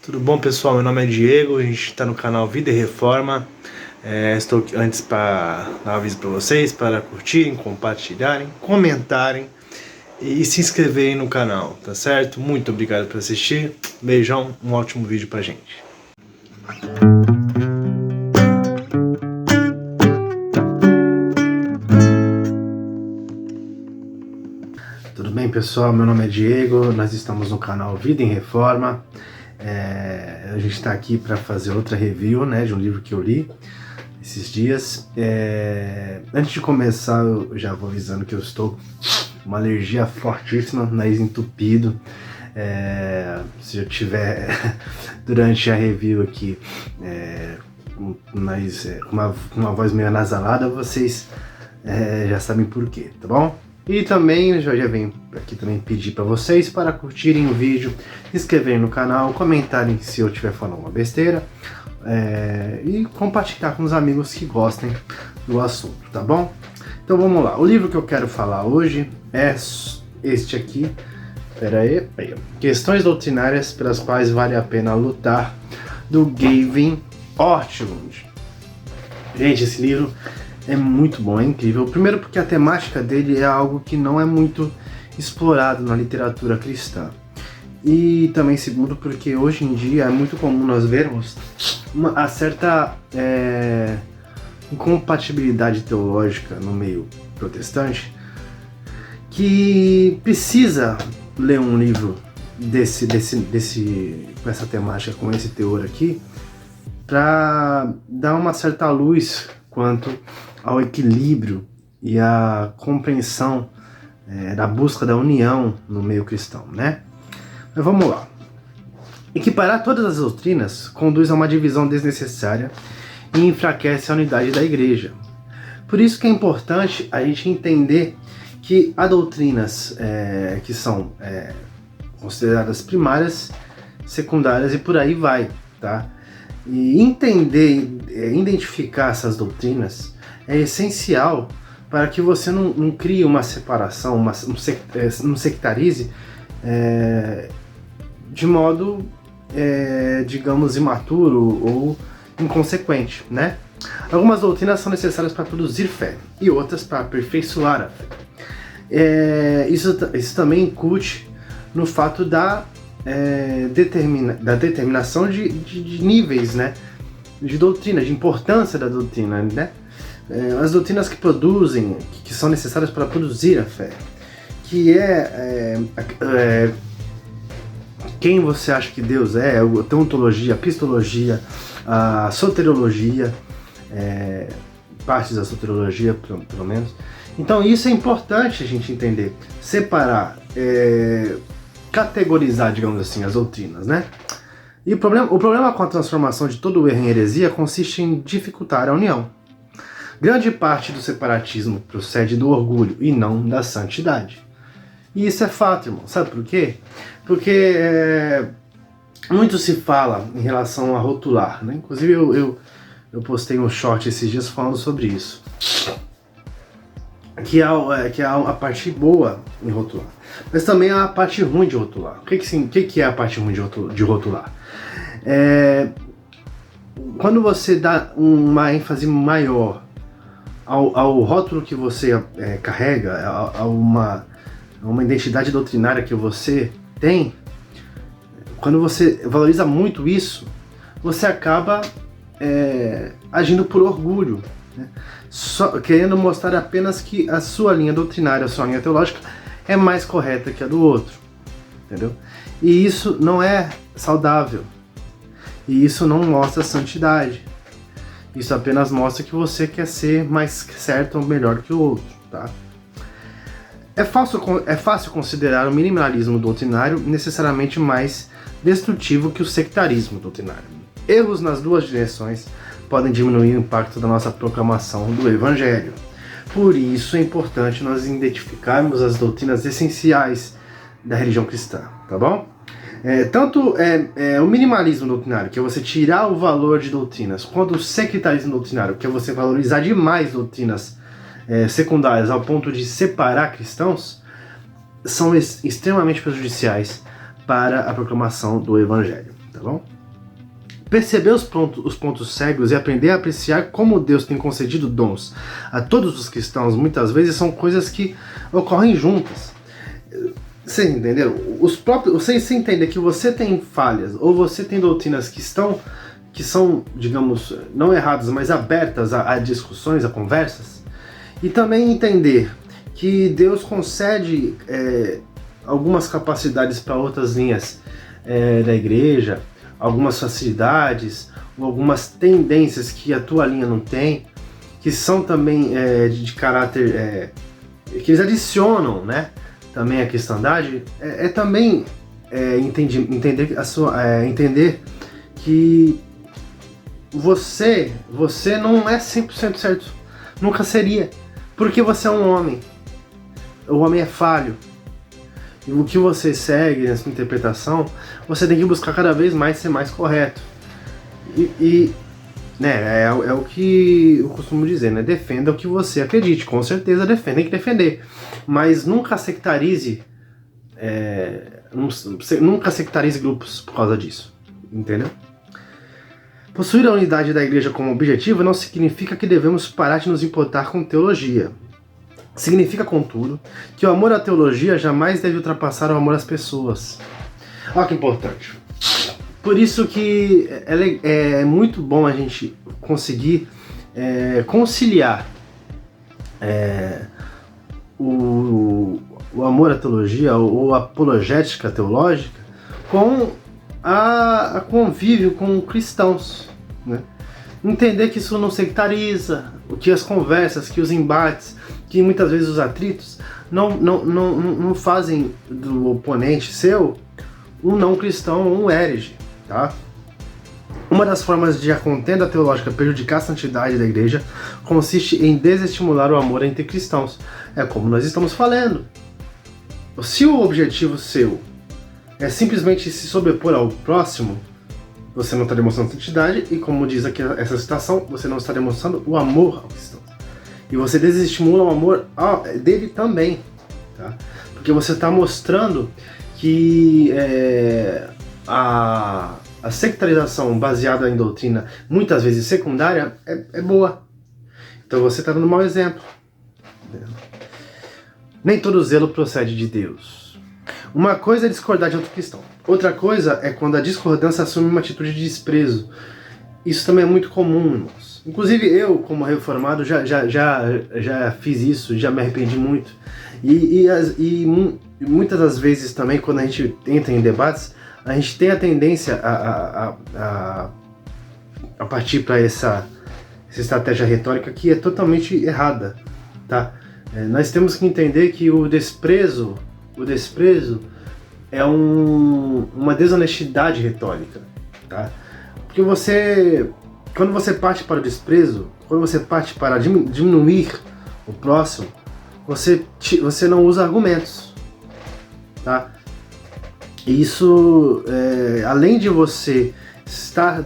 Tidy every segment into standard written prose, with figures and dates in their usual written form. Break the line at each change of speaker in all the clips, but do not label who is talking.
Tudo bom, pessoal? Meu nome é Diego, a gente está no canal Vida e Reforma. Estou aqui antes para dar um aviso para vocês, para curtirem, compartilharem, comentarem e se inscreverem no canal, tá certo? Muito obrigado por assistir, beijão, um ótimo vídeo pra gente. Tudo bem, pessoal? Meu nome é Diego, nós estamos no canal Vida em Reforma. A gente está aqui para fazer outra review, né, de um livro que eu li esses dias. Antes de começar, eu já vou avisando que eu estou com uma alergia fortíssima, nariz entupido. Se eu tiver durante a review aqui com uma voz meio anasalada, vocês já sabem por quê, tá bom? E também já venho aqui também pedir para vocês para curtirem o vídeo, se inscreverem no canal, comentarem se eu estiver falando uma besteira e compartilhar com os amigos que gostem do assunto, tá bom? Então vamos lá, o livro que eu quero falar hoje é este aqui, Questões Doutrinárias pelas Quais Vale a Pena Lutar, do Gavin Ortlund. Gente, esse livro é muito bom, é incrível. Primeiro porque a temática dele é algo que não é muito explorado na literatura cristã. E também segundo porque hoje em dia é muito comum nós vermos uma certa incompatibilidade teológica no meio protestante, que precisa ler um livro com essa temática, com esse teor aqui, para dar uma certa luz quanto ao equilíbrio e à compreensão da busca da união no meio cristão, né? Mas vamos lá. Equiparar todas as doutrinas conduz a uma divisão desnecessária e enfraquece a unidade da igreja. Por isso que é importante a gente entender que há doutrinas que são consideradas primárias, secundárias e por aí vai, tá? E entender, identificar essas doutrinas é essencial para que você não crie uma separação, não sectarize de modo, digamos, imaturo ou inconsequente, né? Algumas doutrinas são necessárias para produzir fé e outras para aperfeiçoar a fé. Isso também incute no fato da determinação de níveis, né, de doutrina, de importância da doutrina, né? As doutrinas que são necessárias para produzir a fé, que quem você acha que Deus é, a teontologia, a pistologia, a soteriologia, partes da soteriologia, pelo menos. Então isso é importante a gente entender, separar, categorizar, digamos assim, as doutrinas, né? E o problema com a transformação de todo o erro em heresia consiste em dificultar a união. Grande parte do separatismo procede do orgulho e não da santidade. E isso é fato, irmão. Sabe por quê? Porque muito se fala em relação a rotular, né? Inclusive eu postei um short esses dias falando sobre isso. Que é a parte boa em rotular. Mas também há a parte ruim de rotular. O que é a parte ruim de rotular? Quando você dá uma ênfase maior ao rótulo que você carrega, a uma identidade doutrinária que você tem, quando você valoriza muito isso, você acaba agindo por orgulho, né? Só querendo mostrar apenas que a sua linha doutrinária, a sua linha teológica é mais correta que a do outro, entendeu? E isso não é saudável, e isso não mostra santidade, isso apenas mostra que você quer ser mais certo ou melhor que o outro, tá? É fácil considerar o minimalismo doutrinário necessariamente mais destrutivo que o sectarismo doutrinário. Erros nas duas direções podem diminuir o impacto da nossa proclamação do Evangelho. Por isso é importante nós identificarmos as doutrinas essenciais da religião cristã, tá bom? Tanto o minimalismo doutrinário, que é você tirar o valor de doutrinas, quanto o sectarismo doutrinário, que é você valorizar demais doutrinas secundárias ao ponto de separar cristãos, são extremamente prejudiciais para a proclamação do Evangelho, tá bom? perceber os pontos cegos e aprender a apreciar como Deus tem concedido dons a todos os cristãos, muitas vezes são coisas que ocorrem juntas. Você entendeu? Você entender que você tem falhas ou você tem doutrinas que são, digamos, não erradas, mas abertas a discussões, a conversas, e também entender que Deus concede algumas capacidades para outras linhas da igreja, algumas facilidades, ou algumas tendências que a tua linha não tem, que são também de caráter, que eles adicionam, né, também a cristandade, também entender que você não é 100% certo, nunca seria, porque você é um homem, o homem é falho. E o que você segue nessa interpretação, você tem que buscar cada vez mais ser mais correto. Né, é o que eu costumo dizer, né? Defenda o que você acredite, com certeza defenda, tem que defender. Mas nunca sectarize, nunca sectarize grupos por causa disso, entendeu? Possuir a unidade da igreja como objetivo não significa que devemos parar de nos importar com teologia. Significa, contudo, que o amor à teologia jamais deve ultrapassar o amor às pessoas. Olha que importante. Por isso que é muito bom a gente conseguir conciliar o amor à teologia ou a apologética teológica com a convívio com cristãos, né? Entender que isso não sectariza, que as conversas, que os embates, que muitas vezes os atritos não fazem do oponente seu um não cristão ou um herege, tá? Uma das formas de a contenda teológica prejudicar a santidade da igreja consiste em desestimular o amor entre cristãos. É como nós estamos falando. Se o objetivo seu é simplesmente se sobrepor ao próximo, você não está demonstrando santidade, e como diz aqui essa citação, você não está demonstrando o amor ao cristão. E você desestimula o amor dele também, tá? Porque você está mostrando que a sectarização baseada em doutrina, muitas vezes secundária, é boa. Então você está dando um mau exemplo. Nem todo zelo procede de Deus. Uma coisa é discordar de outro cristão. Outra coisa é quando a discordância assume uma atitude de desprezo. Isso também é muito comum, irmãos. Inclusive eu, como reformado, já fiz isso, já me arrependi muito. E muitas das vezes também, quando a gente entra em debates, a gente tem a tendência a partir para essa estratégia retórica que é totalmente errada, tá? Nós temos que entender que o desprezo é uma desonestidade retórica, tá? Porque quando você parte para o desprezo, quando você parte para diminuir o próximo, você não usa argumentos, tá? E isso, além de você estar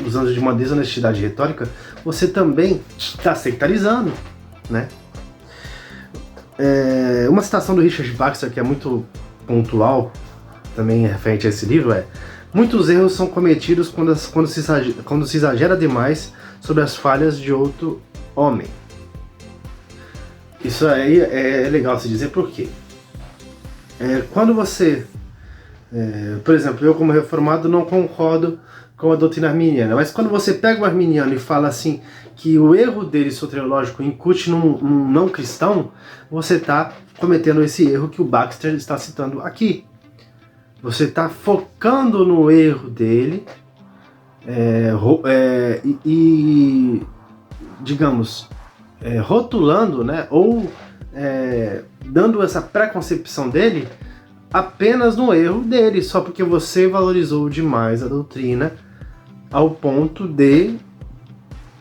usando de uma desonestidade retórica, você também está sectarizando, né? Uma citação do Richard Baxter que é muito pontual, também referente a esse livro, muitos erros são cometidos quando se exagera demais sobre as falhas de outro homem. Isso aí é legal se dizer por quê. Quando você, por exemplo, eu como reformado não concordo com a doutrina arminiana, mas quando você pega o arminiano e fala assim que o erro dele soteriológico incute num não cristão, você está cometendo esse erro que o Baxter está citando aqui. Você está focando no erro dele digamos, rotulando, né, ou dando essa preconcepção dele apenas no erro dele, só porque você valorizou demais a doutrina ao ponto de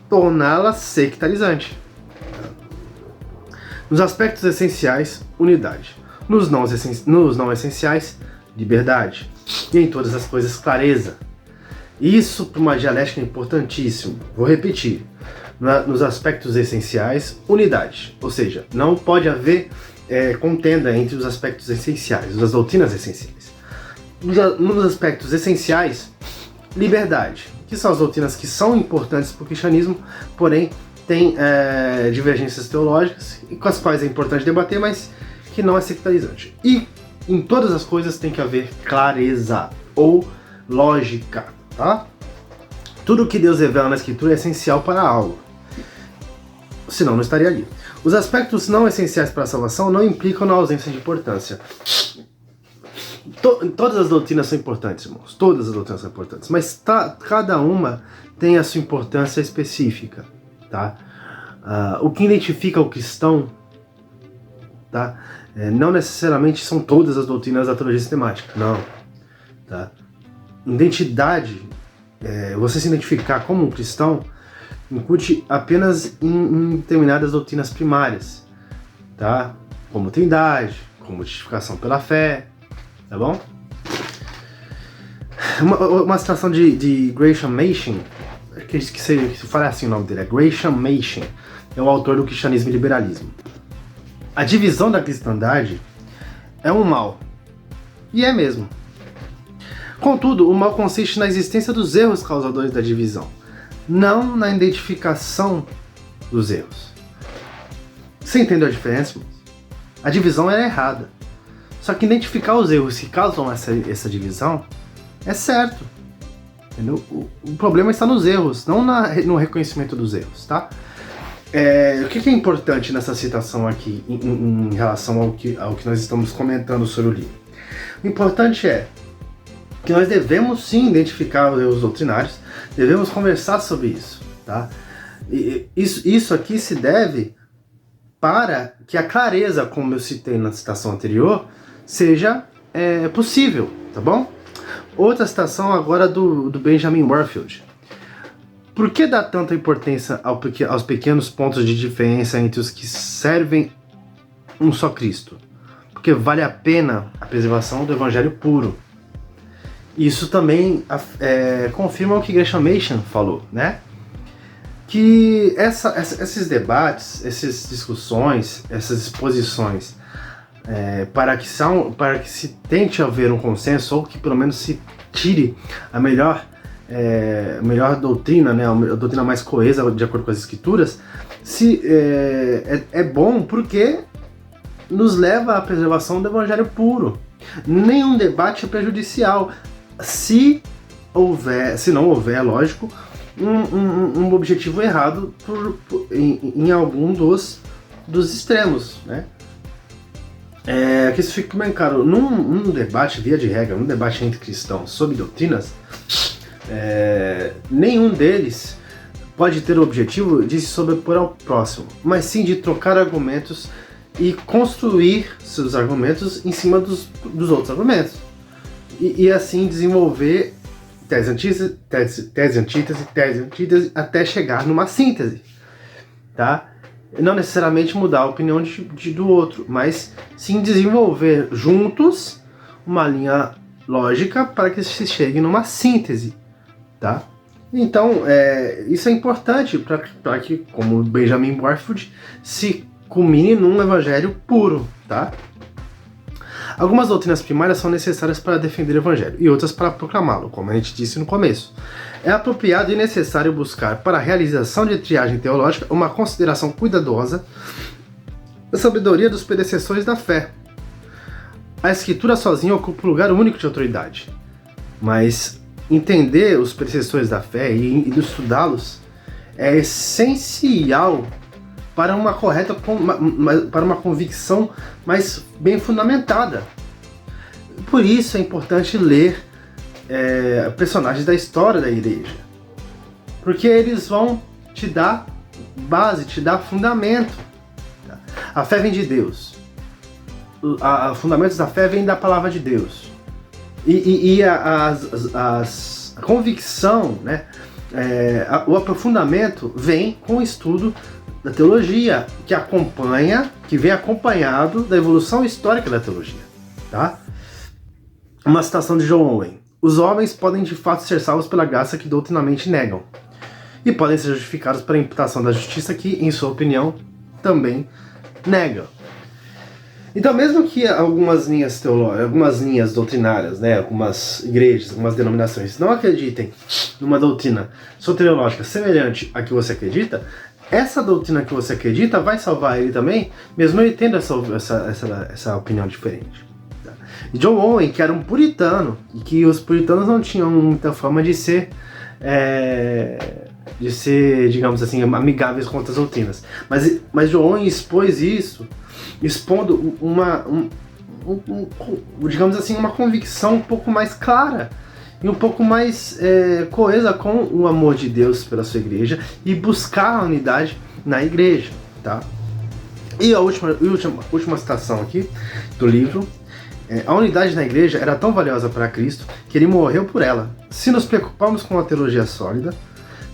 torná-la sectarizante. Nos aspectos essenciais, unidade. Nos não essenciais, liberdade. E em todas as coisas, clareza. Isso para uma dialética é importantíssimo. Vou repetir. Nos aspectos essenciais, unidade. Ou seja, não pode haver contenda entre os aspectos essenciais, as doutrinas essenciais. Nos aspectos essenciais, liberdade, que são as doutrinas que são importantes para o cristianismo, porém tem divergências teológicas, com as quais é importante debater, mas que não é sectarizante. E em todas as coisas tem que haver clareza ou lógica, tá? Tudo que Deus revela na Escritura é essencial para algo, senão não estaria ali. Os aspectos não essenciais para a salvação não implicam na ausência de importância. Todas as doutrinas são importantes, irmãos. Todas as doutrinas são importantes. Mas cada uma tem a sua importância específica, tá? O que identifica o cristão, tá? Não necessariamente são todas as doutrinas da teologia sistemática, não. Tá? Identidade, você se identificar como um cristão, incute apenas em determinadas doutrinas primárias, tá? Como trindade, como justificação pela fé, tá bom? Uma citação de Gresham Machen, que se falar assim o nome dele, é Gresham Machen, é o autor do Cristianismo e Liberalismo. A divisão da cristandade é um mal, e é mesmo. Contudo, o mal consiste na existência dos erros causadores da divisão, não na identificação dos erros. Você entendeu a diferença? A divisão é errada. Só que identificar os erros que causam essa divisão é certo. Entendeu? O problema está nos erros, não no reconhecimento dos erros, tá? O que é importante nessa citação aqui em relação ao que nós estamos comentando sobre o livro? O importante é que nós devemos sim identificar os erros doutrinários, devemos conversar sobre isso, tá? E isso aqui se deve para que a clareza, como eu citei na citação anterior, seja possível, tá bom? Outra citação agora do Benjamin Warfield. Por que dá tanta importância aos pequenos pontos de diferença entre os que servem um só Cristo? Porque vale a pena a preservação do Evangelho puro. Isso também confirma o que Gresham Machen falou, né? Que esses debates, essas discussões, essas exposições, para que se tente haver um consenso, ou que pelo menos se tire a melhor doutrina, né, a doutrina mais coesa de acordo com as Escrituras, é bom porque nos leva à preservação do Evangelho puro. Nenhum debate é prejudicial, se não houver, lógico, um objetivo errado em algum dos extremos, né? Que isso fica bem claro. Num debate, via de regra, num debate entre cristãos sobre doutrinas, nenhum deles pode ter o objetivo de se sobrepor ao próximo, mas sim de trocar argumentos e construir seus argumentos em cima dos outros argumentos. E assim desenvolver tese, antítese, até chegar numa síntese, tá? Não necessariamente mudar a opinião do outro, mas sim desenvolver juntos uma linha lógica para que se chegue numa síntese, tá? Então, isso é importante para que, como Benjamin Warfield, se culmine num evangelho puro, tá? Algumas doutrinas primárias são necessárias para defender o evangelho e outras para proclamá-lo, como a gente disse no começo. É apropriado e necessário buscar, para a realização de triagem teológica, uma consideração cuidadosa da sabedoria dos predecessores da fé. A Escritura sozinha ocupa um lugar único de autoridade, mas entender os predecessores da fé e estudá-los é essencial para uma convicção mais bem fundamentada. Por isso é importante ler personagens da história da igreja, porque eles vão te dar base, te dar fundamento. A fé vem de Deus. Os fundamentos da fé vêm da palavra de Deus. A convicção, né, o aprofundamento vem com o estudo da teologia, que vem acompanhado da evolução histórica da teologia, tá? Uma citação de John Owen: os homens podem de fato ser salvos pela graça que doutrinamente negam, e podem ser justificados pela imputação da justiça que, em sua opinião, também negam. Então, mesmo que algumas linhas teológicas, algumas linhas doutrinárias, né, algumas igrejas, algumas denominações não acreditem numa doutrina soteriológica semelhante à que você acredita, essa doutrina que você acredita vai salvar ele também, mesmo ele tendo essa opinião diferente. Tá? E John Owen, que era um puritano, e que os puritanos não tinham muita fama de ser, digamos assim, amigáveis com outras doutrinas. Mas John Owen expôs isso, expondo digamos assim, uma convicção um pouco mais clara e um pouco mais coesa com o amor de Deus pela sua igreja e buscar a unidade na igreja, tá? E a última citação aqui do livro: a unidade na igreja era tão valiosa para Cristo que ele morreu por ela. Se nos preocuparmos com a teologia sólida,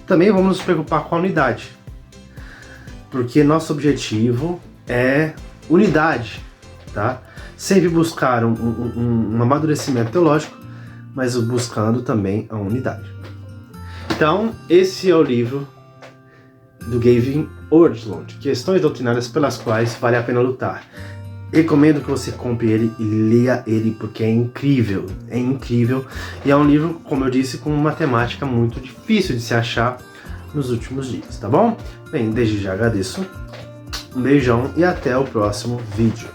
também vamos nos preocupar com a unidade, porque nosso objetivo é unidade, tá? Sempre buscar um amadurecimento teológico, mas buscando também a unidade. Então, esse é o livro do Gavin Ordlund, Questões Doutrinárias pelas Quais Vale a Pena Lutar. Recomendo que você compre ele e leia ele, porque é incrível, e é um livro, como eu disse, com uma temática muito difícil de se achar nos últimos dias, tá bom? Bem, desde já agradeço, um beijão e até o próximo vídeo.